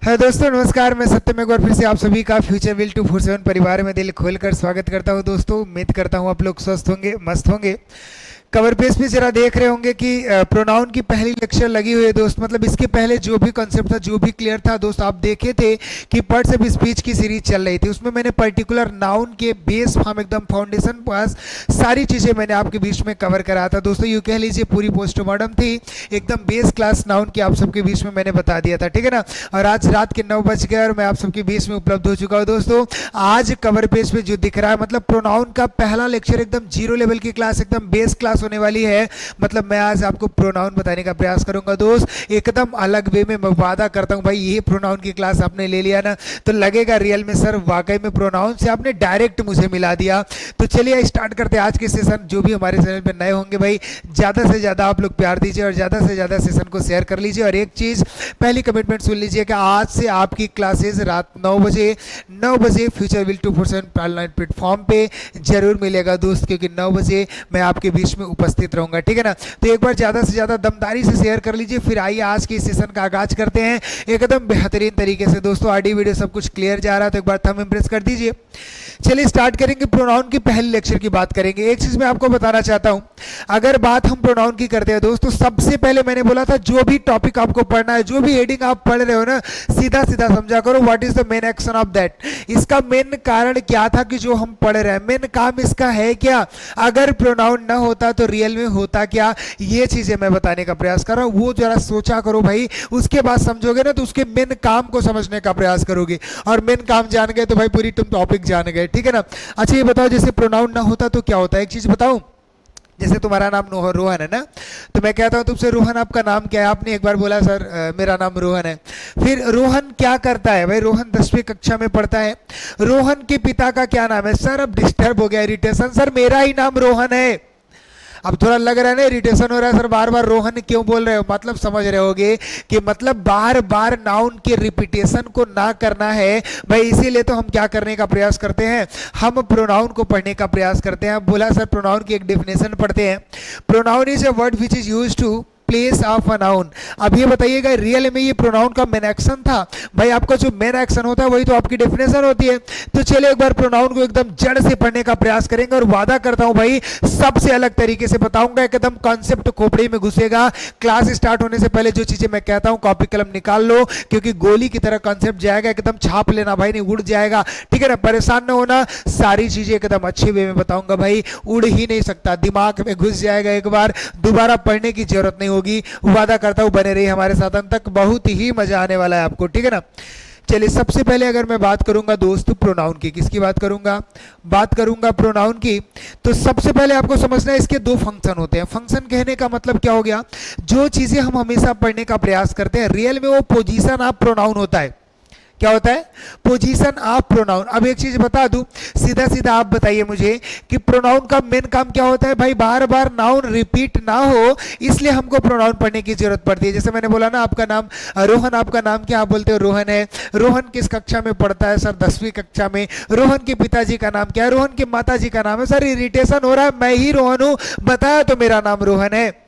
है दोस्तों, नमस्कार। मैं सत्यम एक बार फिर से आप सभी का फ्यूचर विल 247 परिवार में दिल खोलकर स्वागत करता हूं। दोस्तों, उम्मीद करता हूं आप लोग स्वस्थ होंगे, मस्त होंगे। कवर पेज पे जरा देख रहे होंगे कि प्रोनाउन की पहली लेक्चर लगी हुई है दोस्त। मतलब इसके पहले जो भी कॉन्सेप्ट था, जो भी क्लियर था दोस्त, आप देखे थे कि पार्ट्स ऑफ स्पीच की सीरीज चल रही थी। उसमें मैंने पर्टिकुलर नाउन के बेस फॉर्म एकदम फाउंडेशन पास सारी चीज़ें मैंने आपके बीच में कवर कराया था दोस्तों। यूँ कह लीजिए पूरी पोस्टमार्टम थी, एकदम बेस क्लास नाउन की आप सबके बीच में मैंने बता दिया था, ठीक है ना। और आज रात के 9 बज गए और मैं आप सबके बीच में उपलब्ध हो चुका हूँ दोस्तों। आज कवर पेज पे जो दिख रहा है, मतलब प्रोनाउन का पहला लेक्चर एकदम जीरो लेवल की क्लास, एकदम बेस क्लास होने वाली है। मतलब मैं आज आपको प्रोनाउन बताने का प्रयास करूंगा दोस्त, एकदम अलग वे में। मैं वादा करता हूं भाई, ये प्रोनाउन की क्लास आपने ले लिया ना तो लगेगा रियल में सर वाकई में प्रोनाउन से आपने डायरेक्ट मुझे मिला दिया। तो चलिए स्टार्ट करते हैं आज के सेशन। जो भी हमारे चैनल पे नए होंगे भाई, ज़्यादा से ज़्यादा आप लोग प्यार दीजिए और ज़्यादा से ज़्यादा सेशन को शेयर कर लीजिए। और एक चीज़ पहली कमिटमेंट सुन लीजिए कि आज से आपकी क्लासेज रात 9 बजे फ्यूचर विल 247 ऑनलाइन प्लेटफॉर्म पे जरूर मिलेगा दोस्त, क्योंकि 9 बजे मैं आपके बीच में उपस्थित रहूंगा, ठीक है ना। तो एक बार ज़्यादा से ज़्यादा दमदारी से शेयर कर लीजिए। फिर आइए आज के सेशन का आगाज करते हैं एकदम बेहतरीन तरीके से दोस्तों। ऑडियो वीडियो सब कुछ क्लियर जा रहा है तो एक बार थंब इम्प्रेस कर दीजिए। चलिए स्टार्ट करेंगे। प्रोनाउन की पहली लेक्चर की बात करेंगे। एक चीज मैं आपको बताना चाहता हूं, अगर बात हम प्रोनाउन की करते हैं दोस्तों, सबसे पहले मैंने बोला था जो भी टॉपिक आपको पढ़ना है, जो भी हेडिंग आप पढ़ रहे हो ना, सीधा सीधा समझा करो what is the main action of that. इसका मेन कारण क्या था कि जो हम पढ़ रहे हैं, मेन काम इसका है क्या। अगर प्रोनाउन ना होता तो रियल में होता क्या, ये चीजें मैं बताने का प्रयास कर रहा हूं। वो जरा सोचा करो भाई, उसके बाद समझोगे ना तो उसके मेन काम को समझने का प्रयास करोगे। और मेन काम जान गए तो भाई पूरी तुम टॉपिक जान गए, ठीक है ना। अच्छा ये बताओ, जैसे प्रोनाउन ना होता तो क्या होता है। एक चीज बताऊं, जैसे तुम्हारा नाम रोहन है ना, तो मैं कहता हूं तुमसे रोहन आपका नाम क्या है। आपने एक बार बोला सर मेरा नाम रोहन है। फिर रोहन क्या करता है भाई, रोहन 10वीं कक्षा में पढ़ता है। रोहन के पिता का क्या नाम है सर। अब डिस्टर्ब हो गया, इरिटेशन, सर मेरा ही नाम रोहन है। अब थोड़ा लग रहा है ना इरिटेशन हो रहा है, सर बार बार रोहन क्यों बोल रहे हो। मतलब समझ रहे होगे कि मतलब बार बार नाउन के रिपीटेशन को ना करना है भाई। इसीलिए तो हम क्या करने का प्रयास करते हैं, हम प्रोनाउन को पढ़ने का प्रयास करते हैं। बोला सर प्रोनाउन की एक डेफिनेशन पढ़ते हैं। Pronoun is a word which is used to place of a noun. अब ये बताइएगा रियल में ये प्रोनाउन का मेन एक्शन था भाई। आपका जो मेन एक्शन होता है वही तो आपकी डेफिनेशन होती है। तो चलिए एक बार प्रोनाउन को एकदम जड़ से पढ़ने का प्रयास करेंगे और वादा करता हूं भाई सबसे अलग तरीके से बताऊंगा, एकदम कॉन्सेप्ट खोपड़ी में घुसेगा। क्लास स्टार्ट होने से पहले जो चीजें मैं कहता हूं कॉपी कलम निकाल लो, क्योंकि गोली की तरह कॉन्सेप्ट जाएगा, एकदम छाप लेना भाई, नहीं उड़ जाएगा, ठीक है ना। परेशान ना होना, सारी चीजें एकदम अच्छे वे में बताऊंगा भाई। उड़ ही नहीं सकता, दिमाग में घुस जाएगा एक बार, दोबारा पढ़ने की जरूरत नहीं होगी। वादा करता हूं बने रही हमारे साथ अंत तक, बहुत ही मजा आने वाला है आपको, ठीक है ना। चलिए सबसे पहले अगर मैं बात करूंगा दोस्तों प्रोनाउन की, किसकी बात करूंगा, बात करूंगा प्रोनाउन की। तो सबसे पहले आपको समझना है इसके दो फंक्शन होते हैं। फंक्शन कहने का मतलब क्या हो गया, जो चीजें हम हमेशा पढ़ने का प्रयास करते हैं रियल में वो पोजीशन ऑफ प्रोनाउन होता है। क्या होता है, पोजीशन ऑफ प्रोनाउन। अब एक चीज बता दूं, सीधा सीधा आप बताइए मुझे कि प्रोनाउन का मेन काम क्या होता है भाई। बार बार नाउन रिपीट ना हो, इसलिए हमको प्रोनाउन पढ़ने की जरूरत पड़ती है। जैसे मैंने बोला ना आपका नाम रोहन, आपका नाम क्या, आप बोलते हो रोहन है। रोहन किस कक्षा में पढ़ता है सर, 10वीं कक्षा में। रोहन के पिताजी का नाम क्या है, रोहन के माताजी का नाम है। सर इरिटेशन हो रहा है, मैं ही रोहन हूं, बताया तो मेरा नाम रोहन है।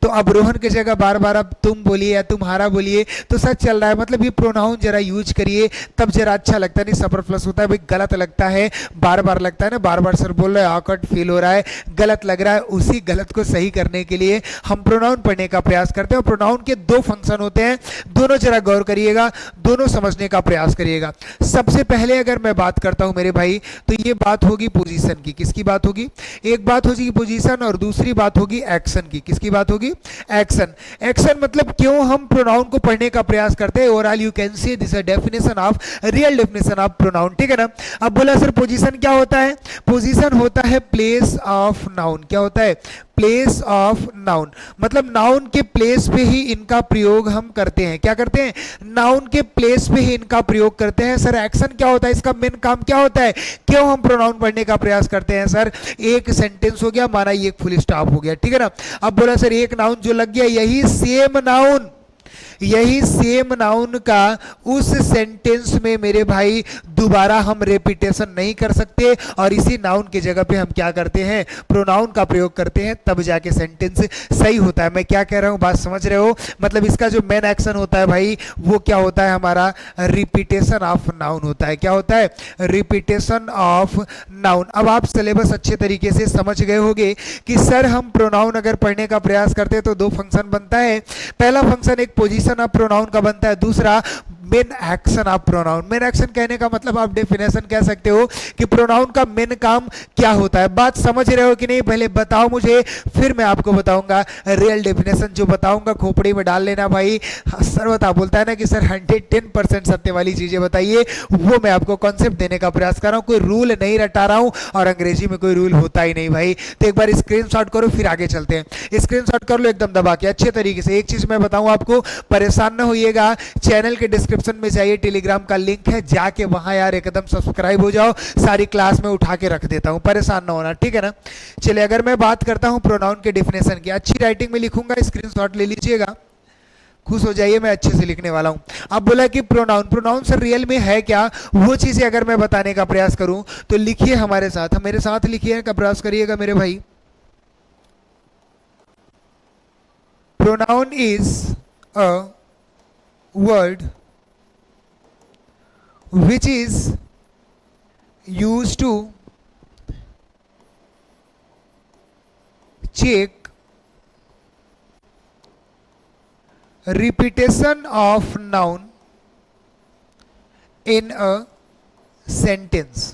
तो अब रोहन की जगह बार बार अब तुम बोलिए या तुम्हारा बोलिए तो सच चल रहा है। मतलब ये प्रोनाउन जरा यूज करिए, तब जरा अच्छा लगता है, नहीं सपर प्लस होता है भाई। गलत लगता है, बार बार लगता है ना, बार बार सर बोल रहे हैं, ऑकवर्ड फील हो रहा है, गलत लग रहा है। उसी गलत को सही करने के लिए हम प्रोनाउन पढ़ने का प्रयास करते हैं। और प्रोनाउन के दो फंक्शन होते हैं, दोनों जरा गौर करिएगा, दोनों समझने का प्रयास करिएगा। सबसे पहले अगर मैं बात करता हूं मेरे भाई, तो ये बात होगी पोजीशन की। किसकी बात होगी, एक बात होगी पोजीशन और दूसरी बात होगी एक्शन की। किसकी बात होगी, एक्शन। एक्शन मतलब क्यों हम प्रोनाउन को पढ़ने का प्रयास करते हैं। Overall you can see this definition of, real definition of pronoun, ठीक है ना। अब बोला सर पोजीशन क्या होता है, पोजीशन होता है प्लेस ऑफ नाउन। क्या होता है, प्लेस ऑफ नाउन। मतलब नाउन के प्लेस पे ही इनका प्रयोग हम करते हैं। क्या करते हैं, नाउन के प्लेस पे ही इनका प्रयोग करते हैं। सर एक्शन क्या होता है, इसका मेन काम क्या होता है, क्यों हम प्रोनाउन पढ़ने का प्रयास करते हैं। सर एक सेंटेंस हो गया, माना ये एक फुल स्टॉप हो गया, ठीक है ना। अब बोला सर एक नाउन जो लग गया, यही सेम नाउन का उस सेंटेंस में मेरे भाई दोबारा हम रेपिटेशन नहीं कर सकते और इसी नाउन की जगह पे हम क्या करते हैं, प्रोनाउन का प्रयोग करते हैं, तब जाके सेंटेंस सही होता है। मैं क्या कह रहा हूं, बात समझ रहे हो? मतलब इसका जो मेन एक्शन होता है भाई वो क्या होता है, हमारा रिपीटेशन ऑफ नाउन होता है। क्या होता है, रिपीटेशन ऑफ नाउन। अब आप सिलेबस अच्छे तरीके से समझ गए होंगे कि सर हम प्रोनाउन अगर पढ़ने का प्रयास करते हैं तो दो फंक्शन बनता है। पहला फंक्शन एक पोजीशन ऑफ प्रोनाउन का बनता है, दूसरा main action of pronoun. Main action कहने का मतलब आप डेफिनेशन कह सकते हो कि प्रोनाउन का मेन काम क्या होता है। बात समझ रहे हो कि नहीं, पहले बताओ मुझे, फिर मैं आपको बताऊंगा रियल डेफिनेशन। जो बताऊंगा खोपड़ी में डाल लेना भाई। सर्वथा बोलता है ना कि सर 110% सत्य वाली चीजें बताइए, वो मैं आपको कॉन्सेप्ट देने का प्रयास कर रहा हूं। कोई रूल नहीं रटा रहा हूं और अंग्रेजी में कोई रूल होता ही नहीं भाई। तो एक बार स्क्रीनशॉट करो, फिर आगे चलते हैं। स्क्रीनशॉट कर लो एकदम दबा के अच्छे तरीके से। एक चीज मैं बताऊं आपको, परेशान न होइएगा, चैनल के डिस्क्रिप्शन में जाइए, टेलीग्राम का लिंक है, जाके वहां यार एकदम सब्सक्राइब हो जाओ। सारी क्लास में उठा के रख देता हूं, परेशान ना होना, ठीक है ना। चलिए अगर मैं बात करता हूं प्रोनाउन के डिफिनेशन की, अच्छी राइटिंग में लिखूंगा, स्क्रीनशॉट ले लीजिएगा, खुश हो जाइए, मैं अच्छे से लिखने वाला हूं। अब बोला कि प्रोनाउन, प्रोनाउन सर रियल में है क्या, वो चीजें अगर मैं बताने का प्रयास करूं तो लिखिए हमारे साथ, मेरे साथ लिखिए का प्रयास करिएगा मेरे भाई। Pronoun is a word which is used to check repetition of noun in a sentence।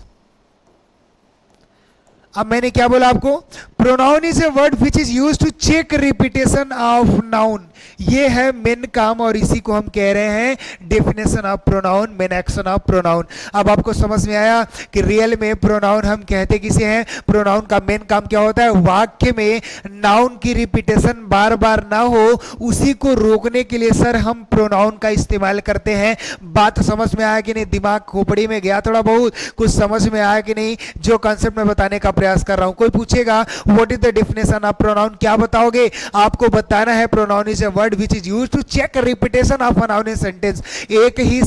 अब मैंने क्या बोला आपको, pronoun is a word which is use to check repetition of noun. ये है मेन काम और इसी को हम कह रहे हैं definition of pronoun, main action of pronoun. अब आपको समझ में आया कि रियल में प्रोनाउन हम कहते किसे हैं, प्रोनाउन का मेन काम क्या होता है, वाक्य में नाउन की रिपीटेशन बार बार ना हो उसी को रोकने के लिए सर हम प्रोनाउन का इस्तेमाल करते हैं। बात समझ में आया कि नहीं, दिमाग खोपड़ी में गया थोड़ा बहुत, कुछ समझ में आया कि नहीं जो कॉन्सेप्ट में बताने का प्रयास कर रहा हूं। कोई पूछेगा what is the definition of pronoun, क्या बताओगे, आपको बताना है pronoun is a word which is used to check repetition of a noun in sentence. एक ही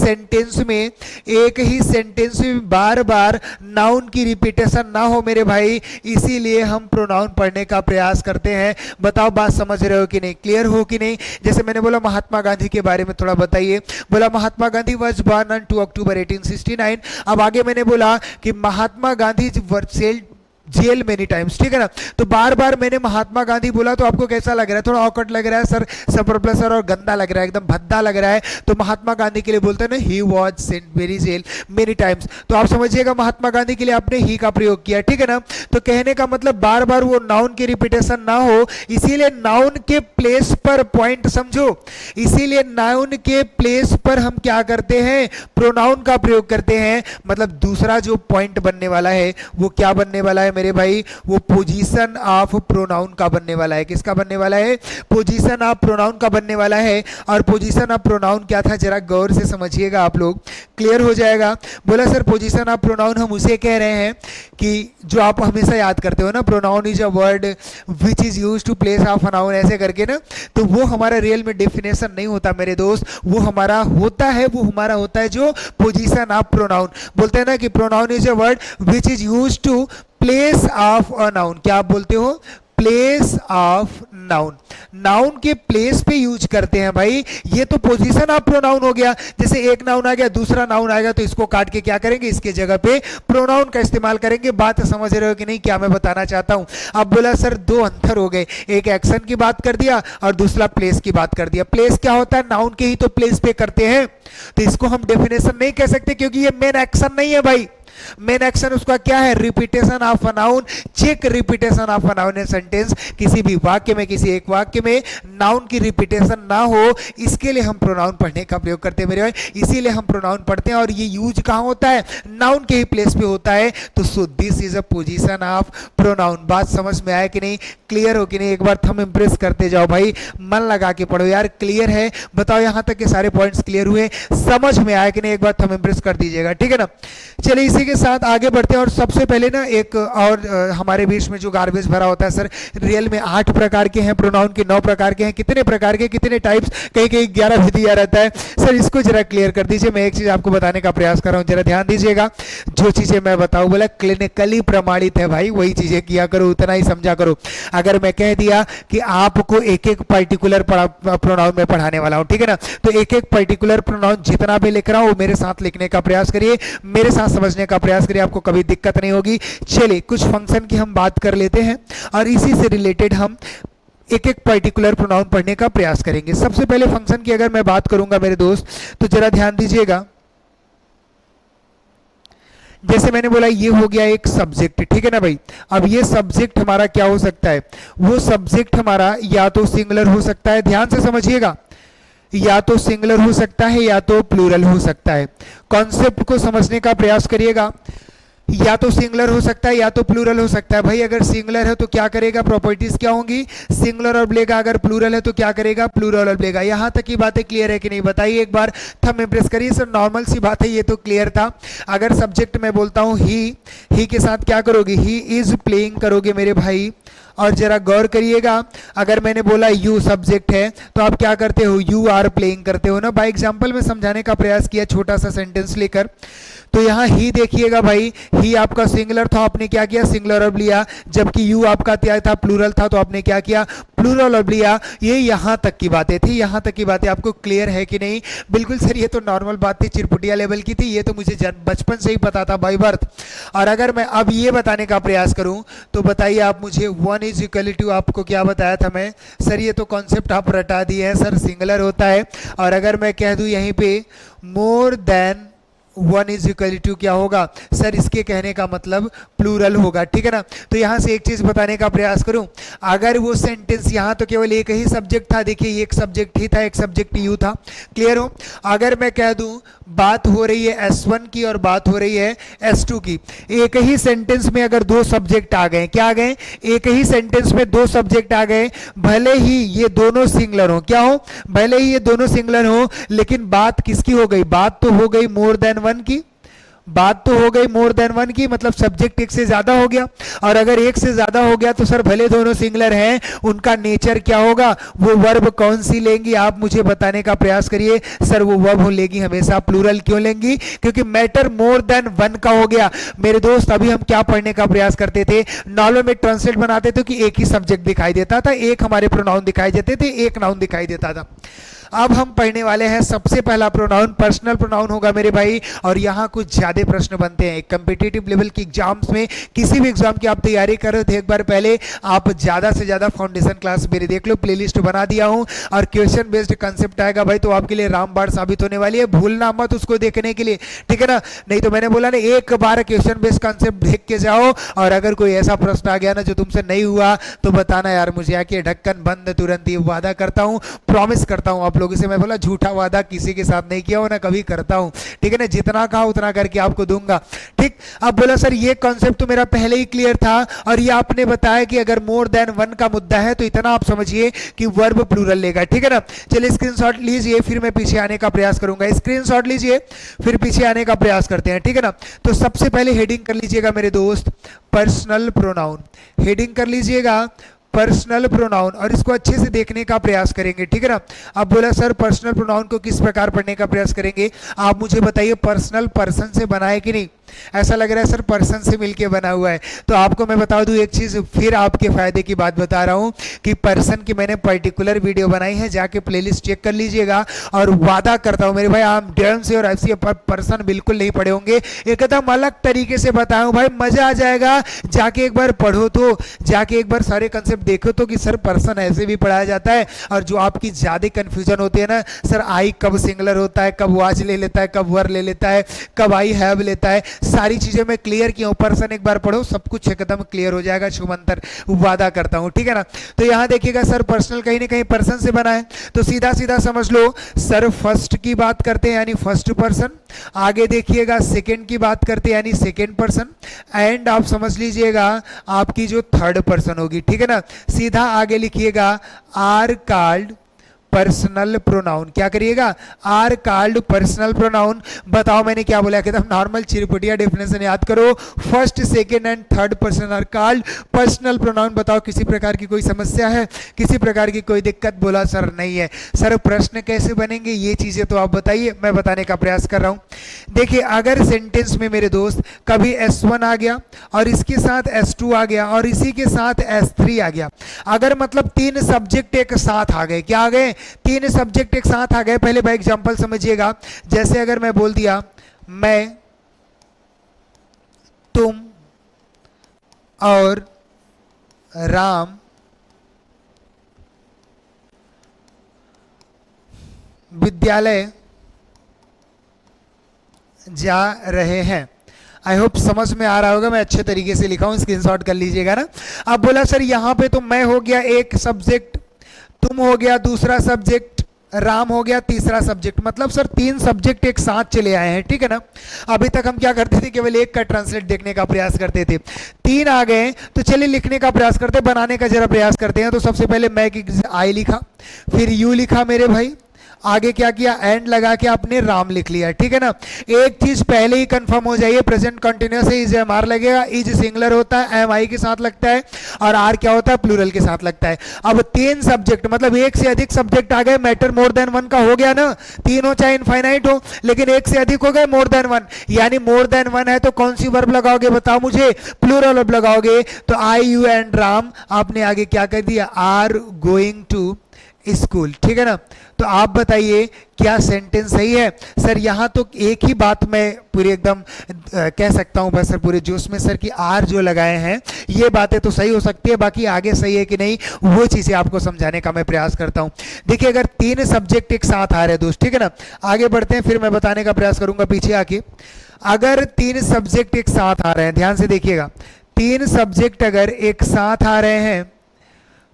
सेंटेंस में बार बार नाउन की रिपीटेशन ना हो मेरे भाई, इसीलिए हम प्रोनाउन पढ़ने का प्रयास करते हैं। बताओ बात समझ रहे हो कि नहीं, क्लियर हो कि नहीं। जैसे मैंने बोला महात्मा गांधी के बारे में थोड़ा बताइए, बोला Mahatma Gandhi was born on 2 अक्टूबर 1869। अब आगे मैंने बोला कि Mahatma Gandhi jail many times, ठीक है ना। तो बार बार मैंने महात्मा गांधी बोला तो आपको कैसा लग रहा है, थोड़ा ऑकवर्ड लग रहा है सर, सरप्लस और गंदा लग रहा है, एकदम भद्दा लग रहा है। तो महात्मा गांधी के लिए बोलते हैं ना he was sent very jail many times. तो आप समझिएगा महात्मा गांधी के लिए आपने ही का प्रयोग किया, ठीक है ना। तो कहने का मतलब बार बार वो नाउन की रिपीटेशन ना हो, इसीलिए नाउन के प्लेस पर, पॉइंट समझो, इसीलिए नाउन के प्लेस पर हम क्या करते हैं, प्रोनाउन का प्रयोग करते हैं। मतलब दूसरा जो पॉइंट बनने वाला है वो क्या बनने वाला है मेरे भाई, वो पोजीशन ऑफ प्रोनाउन का बनने वाला है। किसका बनने वाला है, पोजीशन ऑफ प्रोनाउन का बनने वाला है। और पोजीशन ऑफ प्रोनाउन क्या था, जरा गौर से समझिएगा आप लोग, क्लियर हो जाएगा। बोला सर पोजीशन ऑफ प्रोनाउन हम उसे कह रहे हैं कि जो आप हमेशा याद करते हो ना, pronoun is a word which is used to place of a noun, ऐसे करके ना, तो वो हमारा रियल में डेफिनेशन नहीं होता मेरे दोस्त, वो हमारा होता है जो पोजीशन ऑफ प्रोनाउन। बोलते हैं ना कि pronoun is a word which is used to place of a noun. क्या आप बोलते हो, प्लेस ऑफ नाउन, नाउन के प्लेस पे यूज करते हैं भाई। ये तो पोजीशन ऑफ प्रोनाउन हो गया। जैसे एक नाउन आ गया, दूसरा नाउन आएगा तो इसको काट के क्या करेंगे, इसके जगह पे प्रोनाउन का इस्तेमाल करेंगे। बात समझ रहे हो कि नहीं, क्या मैं बताना चाहता हूं। अब बोला सर दो अंतर हो गए, एक एक्शन की बात कर दिया और दूसरा प्लेस की बात कर दिया। प्लेस क्या होता है, नाउन के ही तो प्लेस पे करते हैं, तो इसको हम डेफिनेशन नहीं कह सकते क्योंकि ये मेन एक्शन नहीं है भाई। मेन एक्शन उसका क्या है, repetition of a noun, check repetition of a noun in sentence. किसी भी वाक्य में, किसी एक वाक्य में नाउन की रिपीटेशन ना हो, इसके लिए हम प्रोनाउन पढ़ने का प्रयोग करते हैं मेरे भाई। इसीलिए हम प्रोनाउन पढ़ते हैं और ये यूज कहां होता है, नाउन के ही प्लेस पे होता है। तो so this is a position of pronoun. बात समझ में आया कि नहीं, क्लियर हो कि नहीं, एक बार थंब इंप्रेस करते जाओ भाई, मन लगा के पढ़ो यार। क्लियर है, बताओ यहां तक के सारे पॉइंट्स क्लियर हुए, समझ में आया कि नहीं, एक बार थंब इंप्रेस कर दीजिएगा, ठीक है ना। चलिए इसी के के साथ आगे बढ़ते हैं और सबसे पहले ना एक और हमारे बीच में जो गार्बेज भरा होता है सर, रियल में 8 प्रकार के हैं प्रोनाउन के, 9 प्रकार के हैं, कितने प्रकार के, कितने टाइप्स, कहीं कहीं 11 भी दिया रहता है सर, इसको जरा क्लियर कर दीजिए। मैं एक चीज आपको बताने का प्रयास कर रहा हूँ, जरा ध्यान दीजिएगा। जो चीजें मैं बताऊं बोला क्लिनिकली प्रमाणित है भाई, वही चीजें किया करो, उतना ही समझा करो। अगर मैं कह दिया कि आपको एक एक पर्टिकुलर प्रोनाउन में पढ़ाने वाला हूं, ठीक है ना, तो एक एक पर्टिकुलर प्रोनाउन जितना भी लिख रहा हूं मेरे साथ लिखने का प्रयास करिए, मेरे साथ समझने का प्रयास करिए, आपको कभी दिक्कत नहीं होगी। चलिए कुछ फंक्शन की हम बात कर लेते हैं और इसी से रिलेटेड हम एक एक पर्टिकुलर प्रोनाउन पढ़ने का प्रयास करेंगे। सबसे पहले फंक्शन की अगर मैं बात करूंगा मेरे दोस्त, तो जरा ध्यान दीजिएगा। जैसे मैंने बोला ये हो गया एक सब्जेक्ट, ठीक है ना भाई। अब ये सब्जेक्ट हमारा क्या हो सकता है, वो सब्जेक्ट हमारा या तो सिंगुलर हो सकता है, ध्यान से समझिएगा, या तो सिंगुलर हो सकता है या तो प्लूरल हो सकता है। कॉन्सेप्ट को समझने का प्रयास करिएगा, या तो सिंगुलर हो सकता है या तो प्लूरल हो सकता है। भाई अगर सिंगुलर है तो क्या करेगा, प्रॉपर्टीज क्या होंगी, सिंगुलर और लेगा। अगर प्लूरल है तो क्या करेगा, प्लूरल और लेगा। यहां तक की बातें क्लियर है कि नहीं, बताइए एक बार, थंब इम्प्रेस करिए। सर नॉर्मल सी बात है, ये तो क्लियर था। अगर सब्जेक्ट में बोलता हूं ही के साथ क्या करोगे, ही इज प्लेइंग करोगे मेरे भाई। और जरा गौर करिएगा, अगर मैंने बोला यू सब्जेक्ट है तो आप क्या करते हो, यू आर प्लेइंग करते हो ना। बाय एग्जांपल में समझाने का प्रयास किया छोटा सा सेंटेंस लेकर। तो यहाँ ही देखिएगा भाई, ही आपका सिंगुलर था, आपने क्या किया, सिंगुलर ऑब लिया, जबकि यू आपका क्या था, प्लूरल था, तो आपने क्या किया, प्लूरल ऑब लिया। ये यहाँ तक की बातें थी, यहाँ तक की बातें आपको क्लियर है कि नहीं। बिल्कुल सर, ये तो नॉर्मल बात थी, चिरपुटिया लेवल की थी, ये तो मुझे बचपन से ही पता था बाय बर्थ। और अगर मैं अब ये बताने का प्रयास करूं तो बताइए आप मुझे, 1 इज इक्वल टू, आपको क्या बताया था मैं, सर ये तो कॉन्सेप्ट आप रटा दिए हैं सर, सिंगुलर होता है। और अगर मैं कह दूं यहीं पे more than 1 is equal to क्या होगा सर, इसके कहने का मतलब प्लूरल होगा, ठीक है ना। तो यहां से एक चीज बताने का प्रयास करूं, अगर वो सेंटेंस यहां तो केवल एक ही सब्जेक्ट था, देखिए एक सब्जेक्ट ही था, एक सब्जेक्ट यू था, क्लियर हो। अगर मैं कह दूं बात हो रही है S1 की और बात हो रही है S2 की, एक ही सेंटेंस में अगर 2 सब्जेक्ट आ गए, क्या आ गए, एक ही सेंटेंस में 2 सब्जेक्ट आ गए, भले ही ये दोनों सिंगुलर हो, क्या हो, भले ही ये दोनों सिंगुलर हो, लेकिन बात किसकी हो गई, बात तो हो गई मोर देन 1 की, बात तो हो गई मोर देन 1 की, मतलब सब्जेक्ट एक से ज्यादा हो गया। और अगर एक से ज्यादा हो गया तो सर भले दोनों सिंगुलर हैं, उनका नेचर क्या होगा, वो वर्ब कौन सी लेंगी, आप मुझे बताने का प्रयास करिए। सर वो वर्ब लेंगी हमेशा प्लूरल, क्यों लेंगी, क्योंकि मैटर मोर देन 1 का हो गया। मेरे दोस्त अभी हम क्या पढ़ने का प्रयास करते थे, नॉर्मल में ट्रांसलेट बनाते थे कि एक ही सब्जेक्ट दिखाई देता था, एक हमारे प्रोनाउन दिखाई देते थे, एक नाउन दिखाई देता था। अब हम पढ़ने वाले हैं सबसे पहला प्रोनाउन, पर्सनल प्रोनाउन होगा मेरे भाई। और यहाँ कुछ ज्यादा प्रश्न बनते हैं कम्पिटिटिव लेवल की एग्जाम्स में, किसी भी एग्जाम की आप तैयारी कर रहे थे, एक बार पहले आप ज्यादा से ज्यादा फाउंडेशन क्लास मेरी देख लो, प्लेलिस्ट बना दिया हूँ। और क्वेश्चन बेस्ड कंसेप्ट आएगा भाई, तो आपके लिए रामबाण साबित होने वाली है, भूलना मत उसको देखने के लिए, ठीक है ना। नहीं तो मैंने बोला ना, एक बार क्वेश्चन बेस्ड कंसेप्ट देख के जाओ, और अगर कोई ऐसा प्रश्न आ गया ना जो तुमसे नहीं हुआ तो बताना यार मुझे आके, ढक्कन बंद तुरंत ही, वादा करता हूँ, प्रॉमिस करता हूँ आप लोगों से। मैं बोला झूठा वादा किसी के साथ नहीं किया हो, ना कभी करता हूं, ठीक है ना, जितना कहा उतना करके आपको दूंगा, ठीक। अब बोला सर ये कॉन्सेप्ट तो मेरा पहले ही क्लियर था, और ये आपने बताया कि अगर मोर देन 1 का मुद्दा है तो इतना आप समझिए कि वर्ब प्लूरल लेगा, ठीक है ना। चलिए स्क्रीनशॉट लीजिए, फिर मैं पीछे आने का प्रयास करूंगा। स्क्रीनशॉट लीजिए, फिर पीछे आने का प्रयास करते हैं, ठीक है ना। तो सबसे पहले हेडिंग कर लीजिएगा मेरे दोस्त, पर्सनल प्रोनाउन, हेडिंग कर लीजिएगा पर्सनल प्रोनाउन, और इसको अच्छे से देखने का प्रयास करेंगे, ठीक है ना। अब बोला सर पर्सनल प्रोनाउन को किस प्रकार पढ़ने का प्रयास करेंगे, आप मुझे बताइए, पर्सनल पर्सन से बना है कि नहीं, ऐसा लग रहा है सर पर्सन से मिलके बना हुआ है। तो आपको मैं बता दूं एक चीज, फिर आपके फायदे की बात बता रहा हूं कि पर्सन की मैंने पर्टिकुलर वीडियो बनाई है, जाके प्लेलिस्ट चेक कर लीजिएगा। और वादा करता हूं मेरे भाई, आप डैम से और ऐसी पर्सन बिल्कुल नहीं पढ़े होंगे, एकदम अलग तरीके से बताया हूं भाई, मजा आ जाएगा। जाके एक बार पढ़ो, तो जाके एक बार सारे कंसेप्ट देखो तो कि सर पर्सन ऐसे भी पढ़ाया जाता है। और जो आपकी ज्यादा कंफ्यूजन होती है ना, सर आई कब सिंगुलर होता है, कब वाज ले लेता है, कब वर ले लेता है, कब आई हैव लेता है, सारी चीजें मैं क्लियर की हूं। पर्सन एक बार पढ़ो, सब कुछ एकदम क्लियर हो जाएगा, शुभंतर, वादा करता हूं, ठीक है ना। तो यहां देखिएगा सर पर्सनल कहीं ना कहीं पर्सन से बना है, तो सीधा सीधा समझ लो सर फर्स्ट की बात करते हैं यानी फर्स्ट पर्सन, आगे देखिएगा सेकेंड की बात करते हैं यानी सेकेंड पर्सन, एंड आप समझ लीजिएगा आपकी जो थर्ड पर्सन होगी, ठीक है ना। सीधा आगे लिखिएगा आर कॉल्ड पर्सनल प्रोनाउन। क्या करिएगा, आर कॉल्ड पर्सनल प्रोनाउन। बताओ मैंने क्या बोला, एकदम नॉर्मल चिरपुटिया डेफिनेशन याद करो। First second and third person are called personal pronoun. बताओ किसी प्रकार की कोई समस्या है, किसी प्रकार की कोई दिक्कत? बोला सर नहीं है। सर प्रश्न कैसे बनेंगे ये चीजें तो आप बताइए, मैं बताने का प्रयास कर रहा हूं। देखिए अगर सेंटेंस में मेरे दोस्त कभी S1 आ गया और इसके साथ S2 आ गया और इसी के साथ S3 आ गया, अगर मतलब तीन सब्जेक्ट एक साथ आ गए, क्या आ गए, तीन सब्जेक्ट एक साथ आ गए। पहले भाई एग्जांपल समझिएगा, जैसे अगर मैं बोल दिया मैं, तुम और राम विद्यालय जा रहे हैं। आई होप समझ में आ रहा होगा, मैं अच्छे तरीके से लिखा हूं, स्क्रीनशॉट कर लीजिएगा ना। अब बोला सर यहां पे तो मैं हो गया एक सब्जेक्ट, तुम हो गया दूसरा सब्जेक्ट, राम हो गया तीसरा सब्जेक्ट, मतलब सर तीन सब्जेक्ट एक साथ चले आए हैं, ठीक है ना। अभी तक हम क्या करते थे, केवल एक का ट्रांसलेट देखने का प्रयास करते थे। तीन आ गए तो चलिए लिखने का प्रयास करते, बनाने का जरा प्रयास करते हैं। तो सबसे पहले मैं की आई लिखा, फिर यू लिखा मेरे भाई, आगे क्या किया, एंड लगा के आपने राम लिख लिया, ठीक है ना। एक चीज पहले ही कंफर्म हो जाइए, प्रेजेंट कंटिन्यूअस है, इज एम आर लगेगा, इज सिंगुलर होता है, एम आई के साथ लगता है, और आर क्या होता है, प्लूरल के साथ लगता है। अब तीन सब्जेक्ट मतलब एक से अधिक सब्जेक्ट आ गए, मैटर मोर देन वन का हो गया ना, तीन हो चाहे इनफाइनाइट हो, लेकिन एक से अधिक हो गए मोर देन वन, यानी मोर देन वन है तो कौन सी वर्ब लगाओगे बताओ मुझे, प्लूरल वर्ब लगाओगे। तो आई यू एंड राम आपने आगे क्या कर दिया, आर गोइंग टू स्कूल, ठीक है ना। तो आप बताइए क्या सेंटेंस सही है? सर यहां तो एक ही बात मैं पूरी एकदम कह सकता हूं बस सर पूरे जोश में सर कि आर जो लगाए हैं ये बातें तो सही हो सकती है, बाकी आगे सही है कि नहीं वो चीजें आपको समझाने का मैं प्रयास करता हूं। देखिए अगर तीन सब्जेक्ट एक साथ आ रहे हैं दोस्त, ठीक है ना, आगे बढ़ते हैं फिर मैं बताने का प्रयास करूंगा पीछे आके। अगर तीन सब्जेक्ट एक साथ आ रहे हैं, ध्यान से देखिएगा, तीन सब्जेक्ट अगर एक साथ आ रहे हैं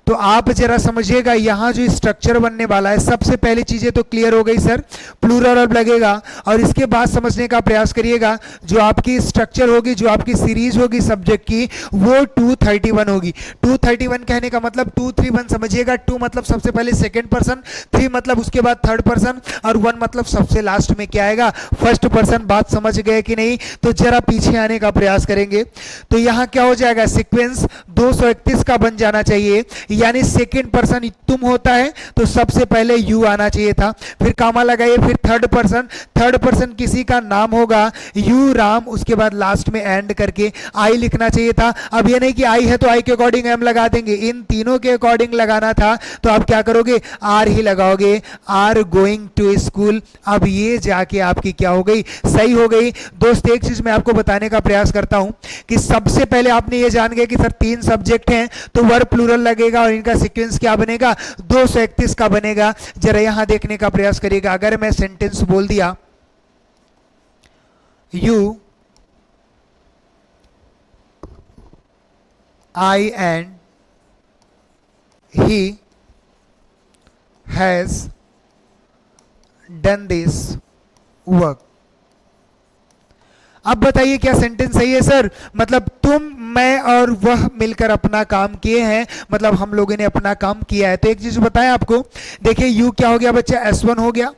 तो आप जरा समझिएगा यहां जो स्ट्रक्चर बनने वाला है, सबसे पहली चीजें तो क्लियर हो गई सर, प्लूरल वर्ब लगेगा, और इसके बाद समझने का प्रयास करिएगा जो आपकी स्ट्रक्चर होगी, जो आपकी सीरीज होगी सब्जेक्ट की, वो 231 होगी। 231 कहने का मतलब 231 समझिएगा, 2 मतलब सबसे पहले सेकेंड पर्सन, 3 मतलब उसके बाद थर्ड पर्सन, और 1 मतलब सबसे लास्ट में क्या आएगा, फर्स्ट पर्सन। बात समझ गए कि नहीं? तो जरा पीछे आने का प्रयास करेंगे तो यहां क्या हो जाएगा, सीक्वेंस 231 का बन जाना चाहिए, यानी सेकंड पर्सन तुम होता है तो सबसे पहले यू आना चाहिए था, फिर कामा लगाइए, फिर थर्ड पर्सन किसी का नाम होगा, यू राम, उसके बाद लास्ट में एंड करके आई लिखना चाहिए था। अब ये नहीं कि आई है तो आई के अकॉर्डिंग एम लगा देंगे, इन तीनों के अकॉर्डिंग लगाना था, तो आप क्या करोगे, आर ही लगाओगे, आर गोइंग टू स्कूल। अब ये जाके आपकी क्या हो गई, सही हो गई। दोस्त एक चीज मैं आपको बताने का प्रयास करता हूं कि सबसे पहले आपने ये जान गए कि सर तीन सब्जेक्ट हैं तो वर्ब प्लूरल लगेगा, और इनका सीक्वेंस क्या बनेगा, 231 का बनेगा। जरा यहां देखने का प्रयास करिएगा, अगर मैं सेंटेंस बोल दिया you I and he has done this work, अब बताइए क्या सेंटेंस सही है सर? मतलब तुम, मैं और वह मिलकर अपना काम किए हैं, मतलब हम लोगों ने अपना काम किया है। तो एक चीज बताएं आपको, देखिए यू क्या हो गया बच्चा, S1 हो गया,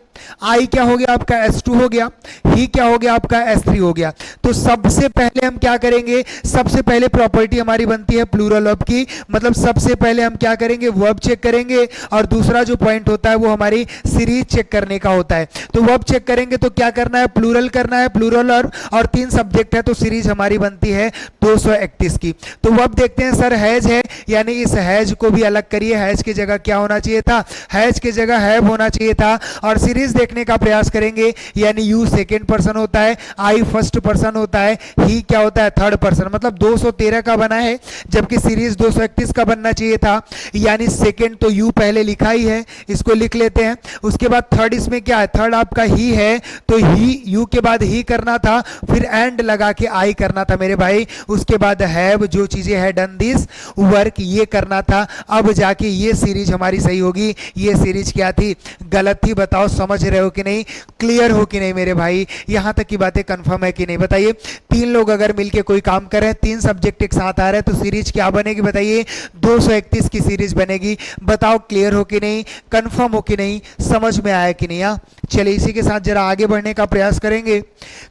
आई क्या हो गया आपका, S2 हो गया, ही क्या हो गया आपका, S3 हो गया। तो सबसे पहले हम क्या करेंगे, सबसे पहले प्रॉपर्टी हमारी बनती है प्लूरल वर्ब की, मतलब सबसे पहले हम क्या करेंगे, वर्ब चेक करेंगे, और दूसरा जो पॉइंट होता है वो हमारी सीरीज चेक करने का होता है। तो वर्ब चेक करेंगे तो क्या करना है, प्लूरल करना है, प्लूरल वर्ब, और तीन सब्जेक्ट है तो सीरीज हमारी बनती है 231 की। तो वर्ब देखते हैं सर, हैज है, यानी इस हैज को भी अलग करिए, हैज की जगह क्या होना चाहिए था, हैज की जगह हैव होना चाहिए था। और सीरीज देखने का प्रयास करेंगे, यानी यू सेकेंड पर्सन होता है, आई फर्स्ट पर्सन होता है, ही क्या होता है, थर्ड पर्सन, मतलब 213 का बना है, जबकि सीरीज 231 का बनना चाहिए था, यानी सेकेंड तो यू पहले लिखा ही है, इसको लिख लेते हैं। उसके बाद थर्ड इसमें क्या है, थर्ड आपका ही है, तो ही, यू के बाद ही करना था, फिर एंड लगा के आई करना था मेरे भाई, उसके बाद हैव, जो चीजें है डन दिस वर्क, ये करना था। अब जाके ये सीरीज हमारी सही होगी, ये सीरीज क्या थी, गलत थी, बताओ समझ समझ रहे हो कि नहीं, क्लियर हो कि नहीं मेरे भाई, यहाँ तक की बातें कंफर्म है कि नहीं बताइए। तीन लोग अगर मिलके कोई काम कर रहे हैं, तीन सब्जेक्ट एक साथ आ रहे हैं, तो सीरीज क्या बनेगी बताइए, 231 की सीरीज बनेगी। बताओ क्लियर हो कि नहीं, कंफर्म हो कि नहीं, समझ में आया कि नहीं। चलिए इसी के साथ जरा आगे बढ़ने का प्रयास करेंगे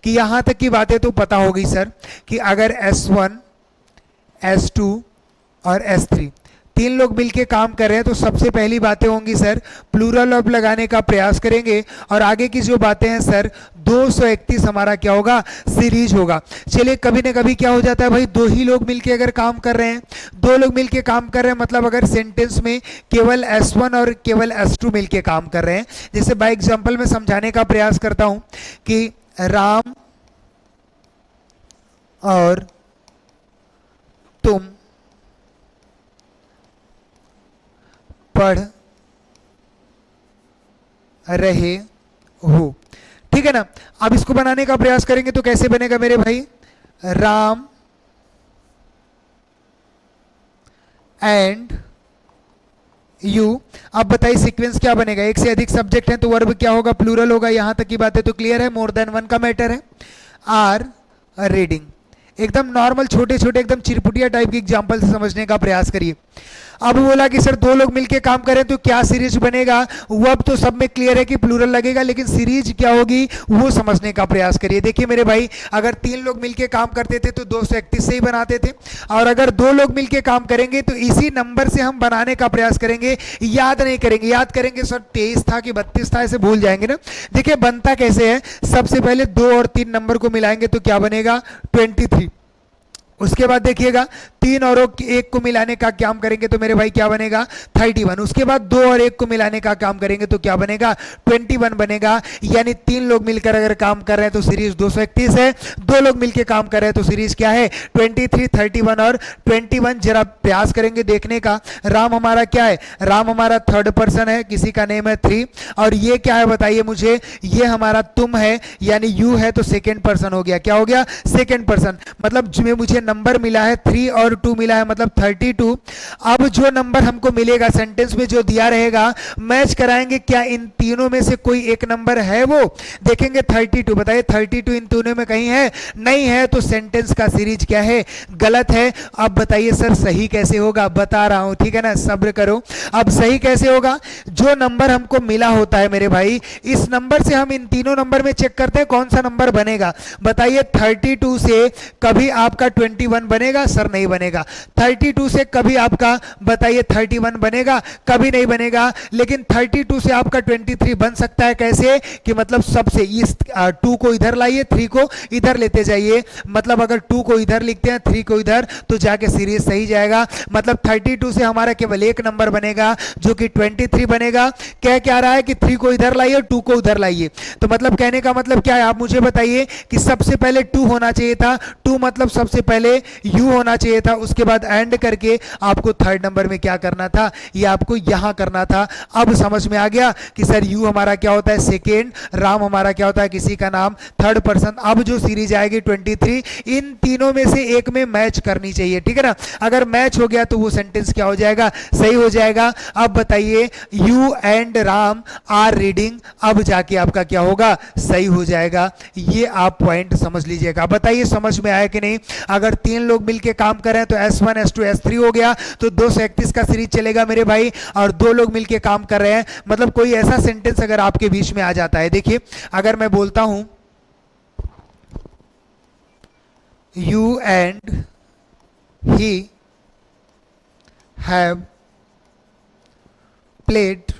कि यहाँ तक की बातें तो पता होगी सर कि अगर S1 S2 और S3 तीन लोग मिलके काम कर रहे हैं तो सबसे पहली बातें होंगी सर प्लूरल ऑफ लगाने का प्रयास करेंगे, और आगे की जो बातें हैं सर 231 हमारा क्या होगा, सीरीज होगा। चलिए कभी ना कभी क्या हो जाता है भाई, दो ही लोग मिलके अगर काम कर रहे हैं, दो लोग मिलके काम कर रहे हैं, मतलब अगर सेंटेंस में केवल S1 और केवल S2 मिलके काम कर रहे हैं, जैसे बाय एग्जाम्पल में समझाने का प्रयास करता हूं कि राम और तुम पढ़ रहे हो, ठीक है ना। अब इसको बनाने का प्रयास करेंगे तो कैसे बनेगा मेरे भाई, राम एंड यू। अब बताइए सीक्वेंस क्या बनेगा, एक से अधिक सब्जेक्ट है तो वर्ब क्या होगा, प्लूरल होगा। यहां तक की बातें तो क्लियर है, मोर देन वन का मैटर है। आर रीडिंग, एकदम नॉर्मल छोटे छोटे एकदम चिरपुटिया टाइप के एग्जांपल से समझने का प्रयास करिए। अब बोला कि सर दो लोग मिलके काम करें तो क्या सीरीज बनेगा, वो अब तो सब में क्लियर है कि प्लूरल लगेगा, लेकिन सीरीज क्या होगी वो समझने का प्रयास करिए। देखिए मेरे भाई, अगर तीन लोग मिलके काम करते थे तो 231 से ही बनाते थे, और अगर दो लोग मिलके काम करेंगे तो इसी नंबर से हम बनाने का प्रयास करेंगे। याद नहीं करेंगे, याद करेंगे सर 23 था कि 32 था, ऐसे भूल जाएंगे ना। देखिए बनता कैसे है, सबसे पहले 2 और 3 नंबर को मिलाएंगे तो क्या बनेगा, 23। उसके बाद देखिएगा 3 और 1 को मिलाने का काम करेंगे तो मेरे भाई क्या बनेगा, 31। उसके बाद 2 और 1 को मिलाने का काम करेंगे तो क्या बनेगा, 21 बनेगा। यानी तीन लोग मिलकर अगर काम कर रहे हैं तो सीरीज 231 है, दो लोग मिलकर काम कर रहे हैं तो सीरीज क्या है, 23, 31 और 21। जरा प्रयास करेंगे देखने का। राम हमारा क्या है, राम हमारा थर्ड पर्सन है, किसी का नेम है 3, और ये क्या है बताइए मुझे, ये हमारा तुम है, यानी यू है तो सेकेंड पर्सन हो गया। क्या हो गया, सेकेंड पर्सन। मतलब मुझे नंबर मिला है 3 और 2 मिला है, मतलब 32। अब जो नंबर हमको मिलेगा सेंटेंस में जो दिया रहेगा, मैच कराएंगे क्या इन तीनों में से कोई एक नंबर है, वो देखेंगे 32। बताइए 32 इन तीनों में कहीं है, नहीं है, तो सेंटेंस का सीरीज क्या है, गलत है। अब बताइए सर सही कैसे होगा, बता रहा हूं, ठीक है ना, सब्र करो। अब सही कैसे होगा, जो नंबर हमको मिला होता है मेरे भाई, इस नंबर से हम इन तीनों नंबर में चेक करते हैं कौन सा नंबर बनेगा। बताइए 32 से कभी आपका 21 बनेगा, सर नहीं बनेगा। 32 से कभी आपका बताइए 31 बनेगा, कभी नहीं बनेगा। लेकिन 32 से आपका 23 बन सकता है, कैसे कि मतलब सबसे इस 2 को इधर लाइए, 3 को इधर लेते जाइए। मतलब अगर 2 को इधर लिखते हैं, 3 को इधर, तो जाके सीरीज सही जाएगा। मतलब 32 से हमारा केवल एक नंबर बनेगा जो कि 23 बनेगा। कह क्या रहा है कि 3 को इधर लाइए, 2 को उधर लाइए। तो मतलब कहने का मतलब क्या है, आप मुझे बताइए कि सबसे पहले 2 होना चाहिए था, 2 मतलब सबसे पहले यू होना चाहिए था, उसके बाद एंड करके आपको थर्ड नंबर में क्या करना था, ये आपको यहां करना था। अब समझ में आ गया कि सर यू हमारा क्या होता है, सेकेंड, राम हमारा क्या होता है, किसी का नाम, थर्ड पर्सन। अब जो सीरीज आएगी 23, इन तीनों में से एक में मैच करनी चाहिए, ठीक है ना। अगर मैच हो गया तो वो सेंटेंस क्या हो जाएगा, सही हो जाएगा। अब बताइए you and Ram are reading, अब जाके आपका क्या होगा, सही हो जाएगा। ये आप पॉइंट समझ लीजिएगा। बताइए समझ में आया कि नहीं। अगर तीन लोग मिलके काम करें तो S1 S2 S3 हो गया, तो 231 का सीरीज चलेगा मेरे भाई। और दो लोग मिलके काम कर रहे हैं, मतलब कोई ऐसा सेंटेंस अगर आपके बीच में आ जाता है, देखिए अगर मैं बोलता हूं you and he have played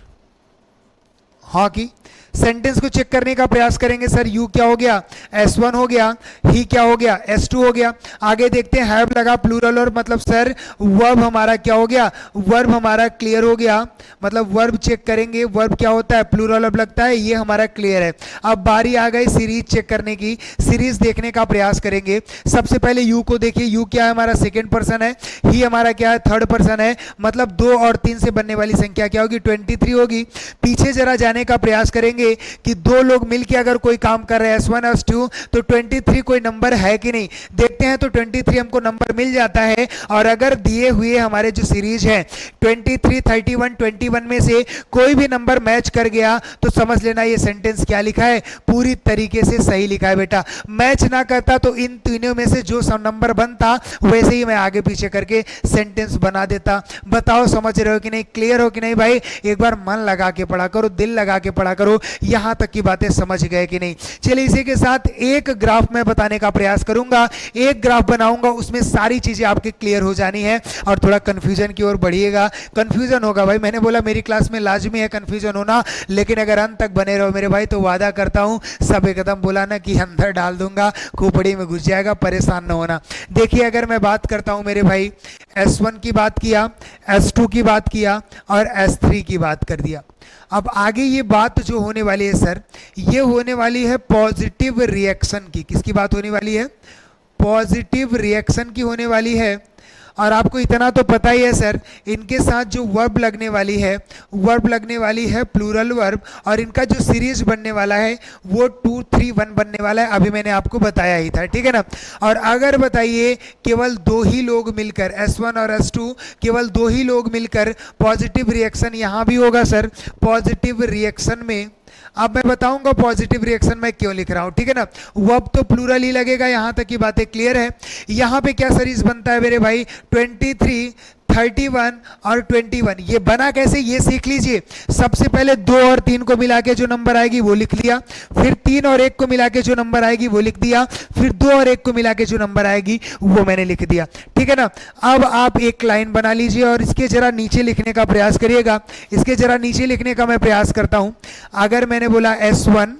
hockey, sentence को चेक करने का प्रयास करेंगे। सर यू क्या हो गया, S1 हो गया, ही क्या हो गया, S2 हो गया। आगे देखते हैं हैव लगा प्लूरल, और मतलब सर वर्ब हमारा क्या हो गया, वर्ब हमारा क्लियर हो गया। मतलब वर्ब चेक करेंगे, वर्ब क्या होता है, प्लूरल अब लगता है, ये हमारा क्लियर है। अब बारी आ गई सीरीज चेक करने की, सीरीज देखने का प्रयास करेंगे। सबसे पहले यू को देखिए, यू क्या है, हमारा सेकेंड पर्सन है, ही हमारा क्या है, थर्ड पर्सन है। मतलब 2 और 3 से बनने वाली संख्या क्या होगी, 23 होगी। पीछे जरा जाने का प्रयास करेंगे कि दो लोग मिलकर अगर कोई काम कर रहे हैं S1 S2, तो 23 कोई नंबर है कि नहीं। देखते देखते हैं तो 23 हमको नंबर मिल जाता है। और अगर दिए हुए हमारे जो सीरीज है 23, 31, 21 में से कोई भी नंबर मैच कर गया तो समझ लेना ये सेंटेंस क्या लिखा है, पूरी तरीके से सही लिखा है बेटा। मैच ना करता तो इन तीनों में से जो नंबर बनता वैसे ही मैं आगे पीछे करके सेंटेंस बना देता। बताओ समझ रहे हो कि नहीं, क्लियर हो कि नहीं भाई? एक बार मन लगा के पढ़ा करो, दिल लगा के पढ़ा करो। यहां तक की बातें समझ गए कि नहीं? चलिए इसी के साथ एक ग्राफ में बताने का प्रयास करूंगा, एक ग्राफ बनाऊंगा, उसमें सारी चीजें आपकी क्लियर हो जानी है और थोड़ा कंफ्यूजन की ओर बढ़िएगा। कंफ्यूजन होगा भाई, मैंने बोला मेरी क्लास में लाजमी है कंफ्यूजन होना, लेकिन अगर अंत तक बने रहो मेरे भाई तो वादा करता हूं सब एकदम बोला ना कि अंदर डाल दूंगा, खोपड़ी में घुस जाएगा, परेशान न होना। देखिए अगर मैं बात करता हूं मेरे भाई, S1 की बात किया, S2 की बात किया और S3 की बात कर दिया। अब आगे ये बात जो होने वाली है सर, ये होने वाली है पॉजिटिव रिएक्शन की। किसकी बात होने वाली है? पॉजिटिव रिएक्शन की होने वाली है। और आपको इतना तो पता ही है सर, इनके साथ जो वर्ब लगने वाली है, वर्ब लगने वाली है प्लूरल वर्ब, और इनका जो सीरीज बनने वाला है वो 2, 3, 1 बनने वाला है। अभी मैंने आपको बताया ही था, ठीक है ना। और अगर बताइए केवल दो ही लोग मिलकर, S1 और S2 केवल दो ही लोग मिलकर पॉजिटिव रिएक्शन यहाँ भी होगा सर। पॉजिटिव रिएक्शन में अब मैं बताऊंगा पॉजिटिव रिएक्शन में क्यों लिख रहा हूं, ठीक है ना। वर्ब तो प्लूरल ही लगेगा, यहां तक की बातें क्लियर है। यहां पे क्या सीरीज बनता है मेरे भाई? 23, 31 और 21। ये बना कैसे ये सीख लीजिए। सबसे पहले 2 और 3 को मिला के जो नंबर आएगी वो लिख लिया, फिर 3 और 1 को मिला के जो नंबर आएगी वो लिख दिया, फिर 2 और 1 को मिला के जो नंबर आएगी वो मैंने लिख दिया, ठीक है ना। अब आप एक लाइन बना लीजिए और इसके जरा नीचे लिखने का प्रयास करिएगा। इसके जरा नीचे लिखने का मैं प्रयास करता हूं। अगर मैंने बोला S1,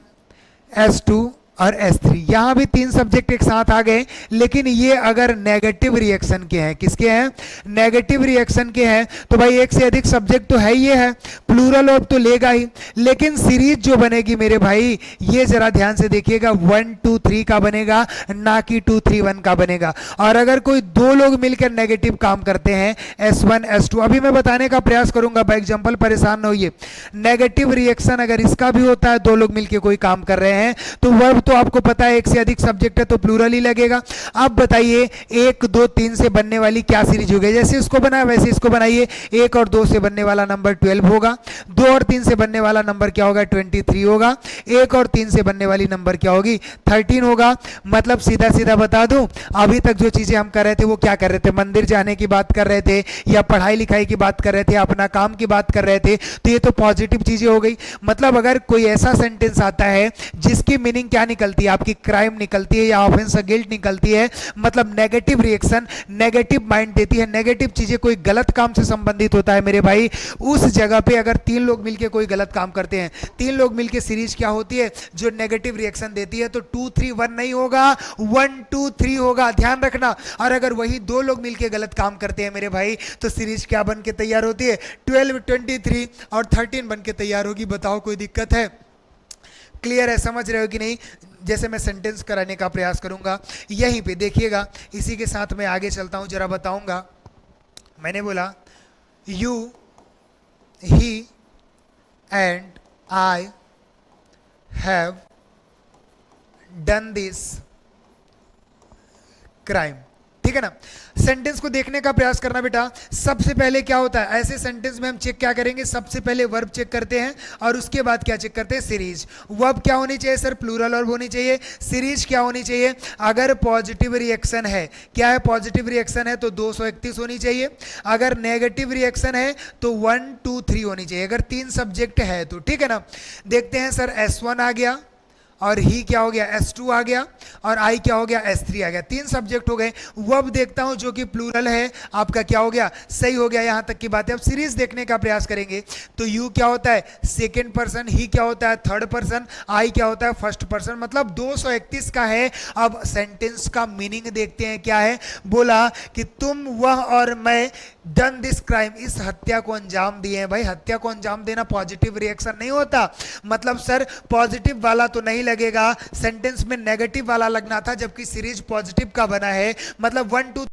S2 और S3, यहां भी 3 सब्जेक्ट एक साथ आ गए, लेकिन ये अगर नेगेटिव रिएक्शन के हैं, किसके हैं? नेगेटिव रिएक्शन के हैं, तो भाई एक से अधिक सब्जेक्ट तो है, ये है प्लूरल वर्ब तो लेगा ही, लेकिन सीरीज जो बनेगी मेरे भाई ये जरा ध्यान से देखिएगा 1, 2, 3 का बनेगा, ना कि 2, 3, 1 का बनेगा। और अगर कोई दो लोग मिलकर नेगेटिव काम करते हैं S1, S2, अभी मैं बताने का प्रयास करूंगा बाय एग्जांपल, परेशान न होइए। नेगेटिव रिएक्शन अगर इसका भी होता है, दो लोग मिलकर कोई काम कर रहे हैं, तो वर्ब तो आपको पता है एक से अधिक सब्जेक्ट है तो प्लूरल ही लगेगा। अब बताइए 1, 2, 3 से बनने वाली क्या सीरीज होगी? जैसे इसको बनाया वैसे इसको बनाइए। 1 और 2 से बनने वाला नंबर 12 होगा, 2 और 3 से बनने वाला नंबर क्या होगा? 23 होगा, 1 और 3 से बनने वाली नंबर क्या होगी? 13 होगा। मतलब सीधा सीधा बता दूं, अभी तक जो चीजें हम कर रहे थे वो क्या कर रहे थे? मंदिर जाने की बात कर रहे थे, या पढ़ाई लिखाई की बात कर रहे थे, अपना काम की बात कर रहे थे, तो ये तो पॉजिटिव चीजें हो गई। मतलब अगर कोई ऐसा सेंटेंस आता है जिसकी मीनिंग क्या निकलती है? आपकी क्राइम निकलती है या ऑफेंस गिल्ट निकलती है, मतलब नेगेटिव रिएक्शन, नेगेटिव माइंड देती है, नेगेटिव चीजें, कोई गलत काम से संबंधित होता है मेरे भाई, उस जगह पे अगर 3 लोग मिलके कोई गलत काम करते हैं, 3 लोग मिलके सीरीज क्या होती है जो नेगेटिव रिएक्शन देती है, तो 2, 3, 1 नहीं होगा, 1, 2, 3 होगा, ध्यान रखना। और अगर वही 2 लोग मिलके गलत काम करते हैं मेरे भाई, तो सीरीज क्या बन के तैयार होती है? 12, 23 और 13 बन के तैयार होगी। बताओ कोई दिक्कत है? क्लियर है? समझ रहे हो कि नहीं? जैसे मैं सेंटेंस कराने का प्रयास करूंगा यहीं पे देखिएगा। इसी के साथ मैं आगे चलता हूं, जरा बताऊंगा। मैंने बोला you, he and I have done this crime, ठीक है ना। सेंटेंस को देखने का प्रयास करना बेटा। सबसे पहले क्या होता है ऐसे सेंटेंस में? हम चेक क्या करेंगे? सबसे पहले वर्ब चेक करते हैं और उसके बाद क्या चेक करते हैं? सीरीज। वर्ब क्या होनी चाहिए सर? प्लूरल वर्ब होनी चाहिए। सीरीज क्या होनी चाहिए? अगर पॉजिटिव रिएक्शन है, क्या है? पॉजिटिव रिएक्शन है तो 231 होनी चाहिए। अगर नेगेटिव रिएक्शन है तो 1, 2, 3 होनी चाहिए। अगर 3 सब्जेक्ट है तो, ठीक है ना। देखते हैं सर, S1 आ गया और ही क्या हो गया? S2 आ गया, और आई क्या हो गया? S3 आ गया। 3 सब्जेक्ट हो गए। वर्ब देखता हूं जो कि प्लूरल है, आपका क्या हो गया? सही हो गया। यहां तक की बात है। अब सीरीज देखने का प्रयास करेंगे तो यू क्या होता है? सेकेंड पर्सन, ही क्या होता है? थर्ड पर्सन, आई क्या होता है? First person. मतलब 231 का है। अब सेंटेंस का मीनिंग देखते हैं क्या है। बोला कि तुम, वह और मैं डन दिस क्राइम, इस हत्या को अंजाम दिए हैं। भाई हत्या को अंजाम देना पॉजिटिव रिएक्शन नहीं होता। मतलब सर पॉजिटिव वाला तो नहीं लगेगा, सेंटेंस में नेगेटिव वाला लगना था, जबकि सीरीज पॉजिटिव का बना है। मतलब 1, 2